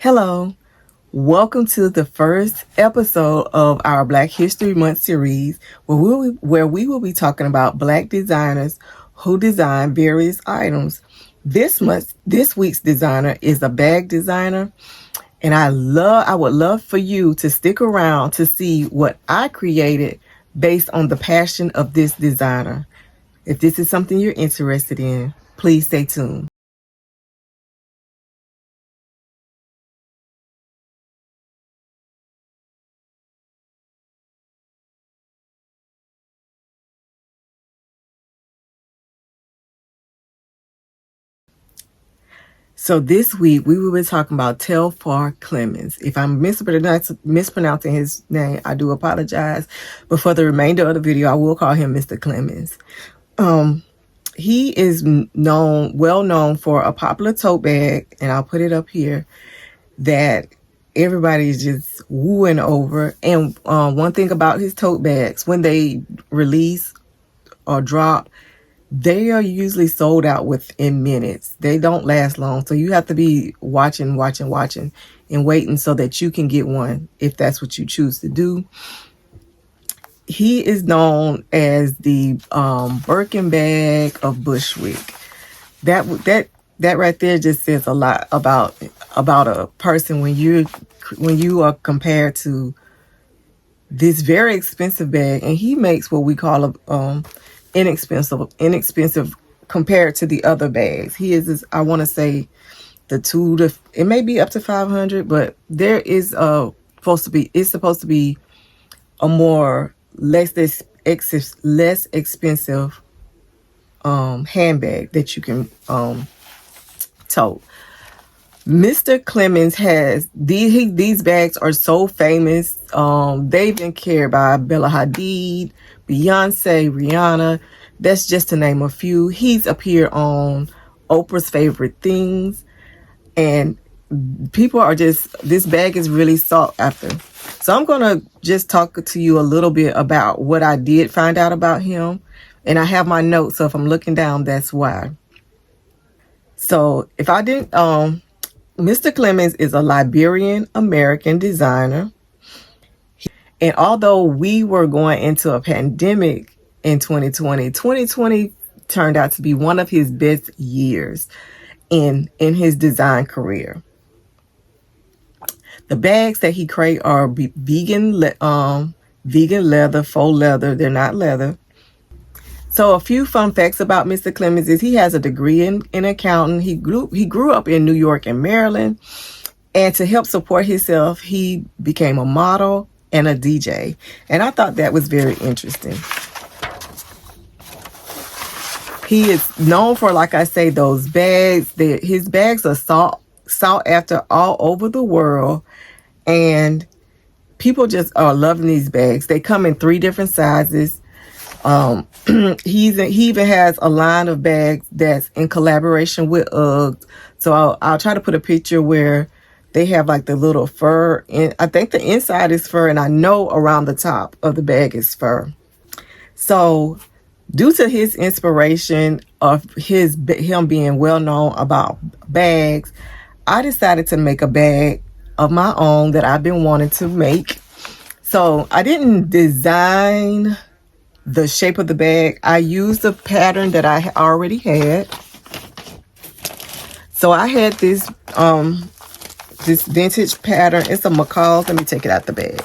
Hello, welcome to the first episode of our Black History Month series where we will be talking about Black designers who design various items. This week's designer is a bag designer, and I would love for you to stick around to see what I created based on the passion of this designer. If this is something you're interested in, please stay tuned. So this week we will be talking about Telfar Clemons. If I'm mispronouncing his name, I do apologize. But for the remainder of the video, I will call him Mr. Clemons. He is well known for a popular tote bag, and I'll put it up here, that everybody is just wooing over. And one thing about his tote bags, when they release or drop, they are usually sold out within minutes. They don't last long. So you have to be watching, and waiting so that you can get one if that's what you choose to do. He is known as the Birkin bag of Bushwick. That right there just says a lot about a person when you are compared to this very expensive bag, and he makes what we call a inexpensive compared to the other bags. He is, I want to say, it may be up to 500, but there is supposed to be a more less expensive handbag that you can tote. Mr. Clemons has these bags are so famous. They've been carried by Bella Hadid, Beyonce, Rihanna. That's just to name a few. He's appeared on Oprah's Favorite Things, and this bag is really sought after. So I'm gonna just talk to you a little bit about what I did find out about him, and I have my notes. So if I'm looking down, that's why. So if I didn't, Mr. Clemons is a Liberian American designer. And although we were going into a pandemic in 2020 turned out to be one of his best years in his design career. The bags that he created are vegan leather, faux leather. They're not leather. So a few fun facts about Mr. Clemons is he has a degree in accounting. He grew up in New York and Maryland. And to help support himself, he became a model and a DJ. And I thought that was very interesting. He is known for, like I say, those bags. His bags are sought after all over the world. And people just are loving these bags. They come in 3 different sizes. He even has a line of bags that's in collaboration with Uggs. So I'll try to put a picture where they have like the little fur, and I think the inside is fur, and I know around the top of the bag is fur. So due to his inspiration of him being well known about bags, I decided to make a bag of my own that I've been wanting to make. So I didn't design the shape of the bag. I used a pattern that I already had. So I had this vintage pattern. It's a McCall's. Let me take it out the bag.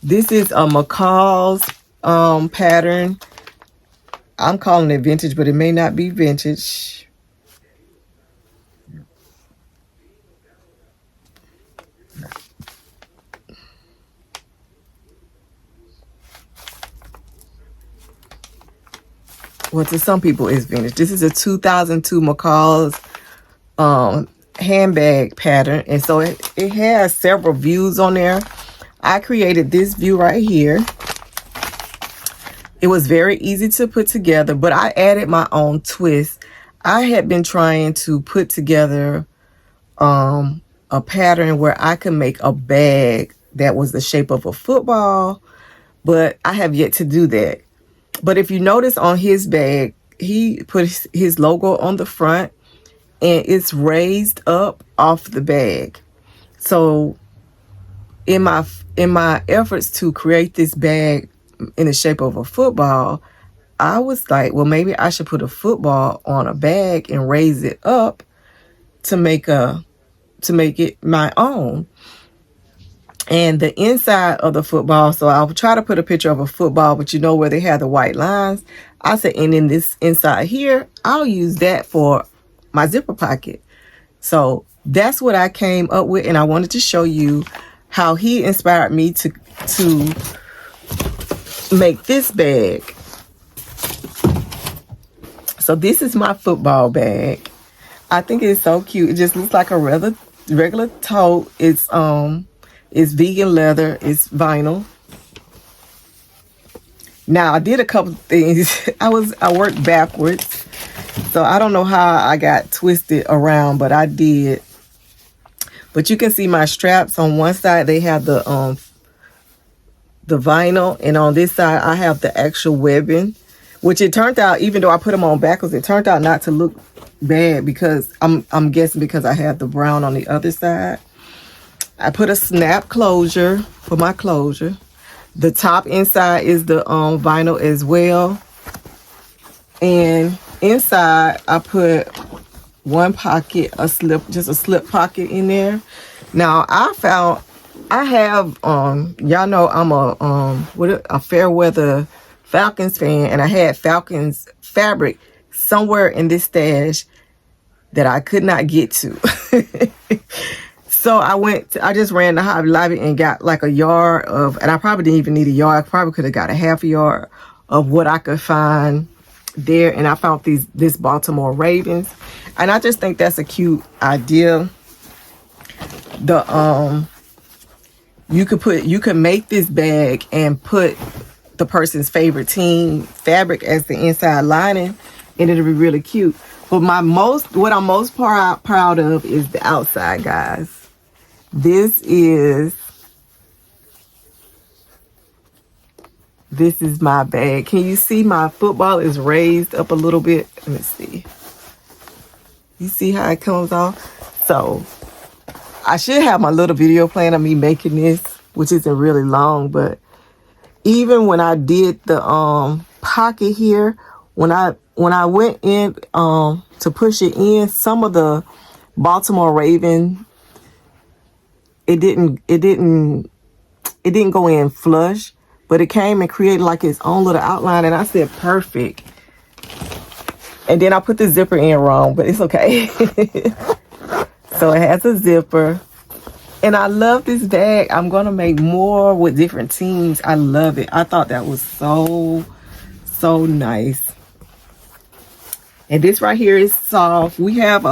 This is a McCall's pattern. I'm calling it vintage, but it may not be vintage. Well, to some people it's vintage. This is a 2002 McCall's handbag pattern, and so it has several views on there. I created this view right here. It was very easy to put together, but I added my own twist. I had been trying to put together a pattern where I could make a bag that was the shape of a football, but I have yet to do that. But if you notice on his bag, he put his logo on the front, and it's raised up off the bag. So in my efforts to create this bag in the shape of a football, I was like, well, maybe I should put a football on a bag and raise it up to make it my own. And the inside of the football, so I'll try to put a picture of a football, but you know where they have the white lines. I said, and in this inside here, I'll use that for my zipper pocket. So that's what I came up with, and I wanted to show you how he inspired me to make this bag. So this is my football bag. I think it's so cute. It just looks like a regular tote. It's vegan leather. It's vinyl. Now I did a couple things. I worked backwards, so I don't know how I got twisted around, but I did. But you can see my straps on one side. They have the vinyl, and on this side I have the actual webbing, which it turned out, even though I put them on backwards, it turned out not to look bad because I'm guessing because I had the brown on the other side. I put a snap closure for my closure. The top inside is the vinyl as well. And inside I put one pocket, just a slip pocket in there. Now I have y'all know I'm a fair weather Falcons fan, and I had Falcons fabric somewhere in this stash that I could not get to. So I just ran to Hobby Lobby and got like a yard of, and I probably didn't even need a yard. I probably could have got a half a yard of what I could find there. And I found this Baltimore Ravens. And I just think that's a cute idea. You could make this bag and put the person's favorite team fabric as the inside lining, and it'll be really cute. But what I'm most proud of is the outside, guys. This is my bag. Can you see my football is raised up a little bit? Let me see. You see how it comes off? So I should have my little video plan of me making this, which isn't really long, but even when I did the pocket here, when I went in to push it in, some of the Baltimore Raven, it didn't go in flush, but it came and created like its own little outline, and I said perfect. And then I put the zipper in wrong, but it's okay. So it has a zipper. And I love this bag. I'm going to make more with different teams. I love it. I thought that was so nice. And this right here is soft. We have,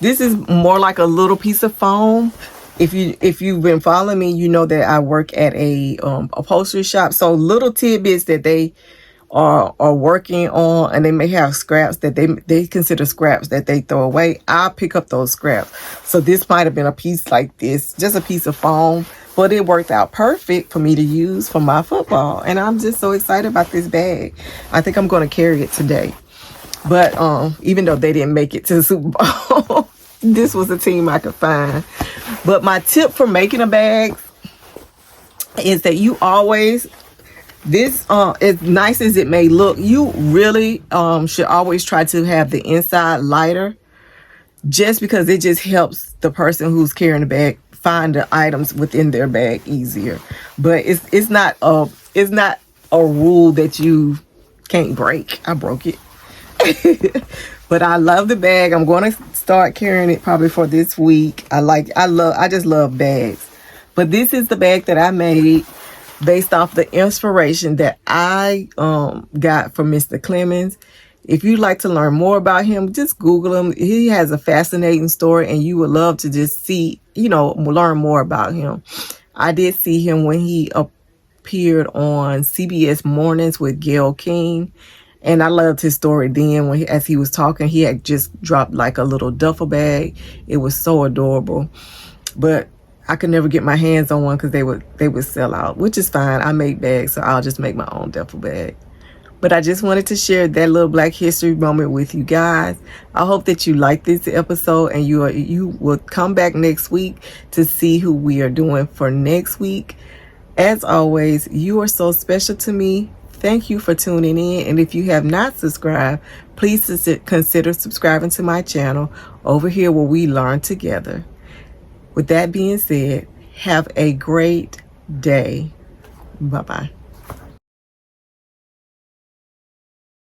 this is more like a little piece of foam. If you've been following me, you know that I work at a upholstery shop. So little tidbits that they are working on, and they may have scraps that they consider scraps that they throw away. I pick up those scraps. So this might have been a piece like this, just a piece of foam, but it worked out perfect for me to use for my football. And I'm just so excited about this bag. I think I'm going to carry it today. But even though they didn't make it to the Super Bowl, this was a team I could find. But my tip for making a bag is that you always, as nice as it may look, you really should always try to have the inside lighter, just because it just helps the person who's carrying the bag find the items within their bag easier. But it's not a rule that you can't break. I broke it. But I love the bag. I'm going to start carrying it probably for this week. I just love bags. But this is the bag that I made based off the inspiration that I got from Mr. Clemons. If you'd like to learn more about him, just Google him. He has a fascinating story, and you would love to just see, learn more about him. I did see him when he appeared on CBS Mornings with Gayle King. And I loved his story then as he was talking. He had just dropped like a little duffel bag. It was so adorable. But I could never get my hands on one because they would sell out, which is fine. I make bags, so I'll just make my own duffel bag. But I just wanted to share that little Black History moment with you guys. I hope that you like this episode and you will come back next week to see who we are doing for next week. As always, you are so special to me. Thank you for tuning in. And if you have not subscribed, please consider subscribing to my channel over here where we learn together. With that being said, have a great day. Bye-bye.